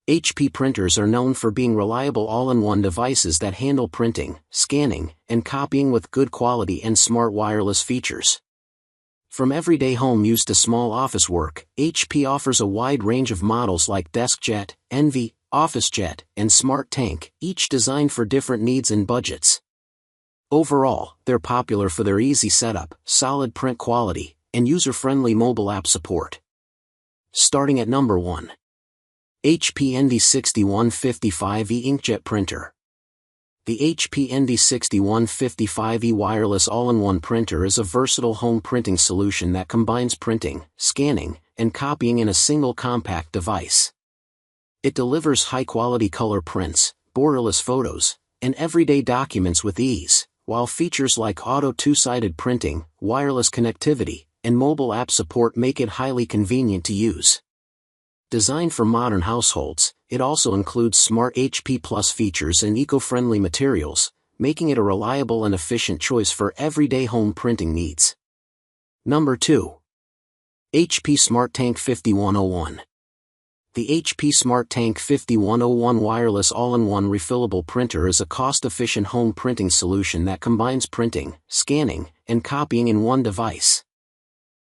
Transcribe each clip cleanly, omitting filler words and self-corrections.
HP printers are known for being reliable all-in-one devices that handle printing, scanning, and copying with good quality and smart wireless features. From everyday home use to small office work, HP offers a wide range of models like DeskJet, Envy, OfficeJet, and Smart Tank, each designed for different needs and budgets. Overall, they're popular for their easy setup, solid print quality, and user-friendly mobile app support. Starting at number 1. HP ND6155E Inkjet Printer. The HP ND6155E wireless all-in-one printer is a versatile home printing solution that combines printing, scanning, and copying in a single compact device. It delivers high-quality color prints, borderless photos, and everyday documents with ease, while features like auto two-sided printing, wireless connectivity, and mobile app support make it highly convenient to use. Designed for modern households, it also includes smart HP Plus features and eco-friendly materials, making it a reliable and efficient choice for everyday home printing needs. Number 2. HP Smart Tank 5101. The HP Smart Tank 5101 wireless all-in-one refillable printer is a cost-efficient home printing solution that combines printing, scanning, and copying in one device.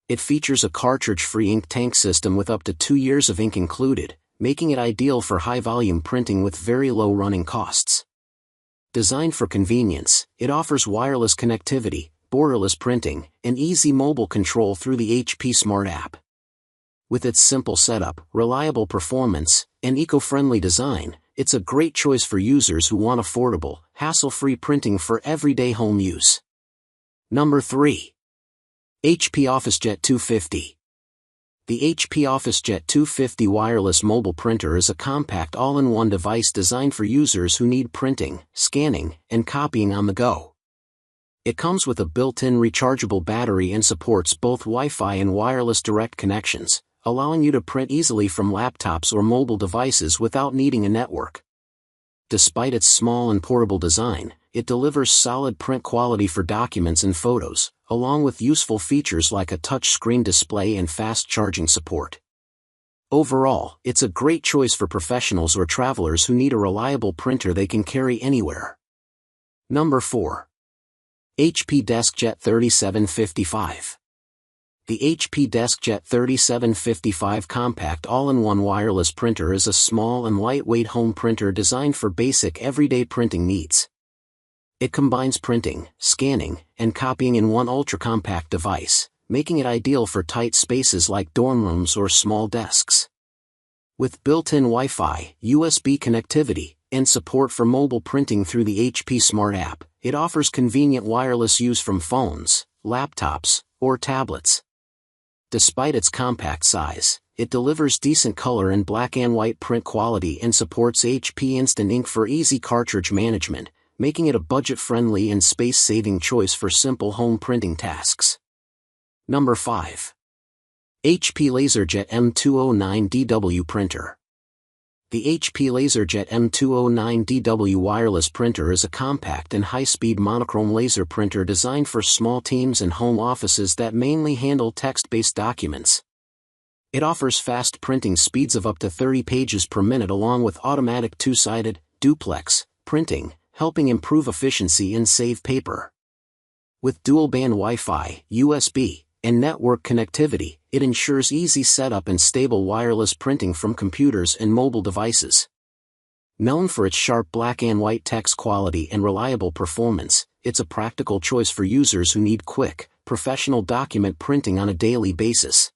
It features a cartridge-free ink tank system with up to 2 years of ink included, making it ideal for high-volume printing with very low running costs. Designed for convenience, it offers wireless connectivity, borderless printing, and easy mobile control through the HP Smart app. With its simple setup, reliable performance, and eco-friendly design, it's a great choice for users who want affordable, hassle-free printing for everyday home use. Number 3. HP OfficeJet 250. The HP OfficeJet 250 wireless mobile printer is a compact all-in-one device designed for users who need printing, scanning, and copying on the go. It comes with a built-in rechargeable battery and supports both Wi-Fi and wireless direct connections, allowing you to print easily from laptops or mobile devices without needing a network. Despite its small and portable design, it delivers solid print quality for documents and photos, along with useful features like a touch-screen display and fast charging support. Overall, it's a great choice for professionals or travelers who need a reliable printer they can carry anywhere. Number 4. HP DeskJet 3755. The HP DeskJet 3755 compact all-in-one wireless printer is a small and lightweight home printer designed for basic everyday printing needs. It combines printing, scanning, and copying in one ultra-compact device, making it ideal for tight spaces like dorm rooms or small desks. With built-in Wi-Fi, USB connectivity, and support for mobile printing through the HP Smart app, it offers convenient wireless use from phones, laptops, or tablets. Despite its compact size, it delivers decent color and black and white print quality and supports HP Instant Ink for easy cartridge management, making it a budget-friendly and space-saving choice for simple home printing tasks. Number 5. HP LaserJet M209DW Printer. The HP LaserJet M209DW wireless printer is a compact and high-speed monochrome laser printer designed for small teams and home offices that mainly handle text-based documents. It offers fast printing speeds of up to 30 pages per minute along with automatic two-sided, duplex, printing, helping improve efficiency and save paper. With dual-band Wi-Fi, USB, and network connectivity, it ensures easy setup and stable wireless printing from computers and mobile devices. Known for its sharp black and white text quality and reliable performance, it's a practical choice for users who need quick, professional document printing on a daily basis.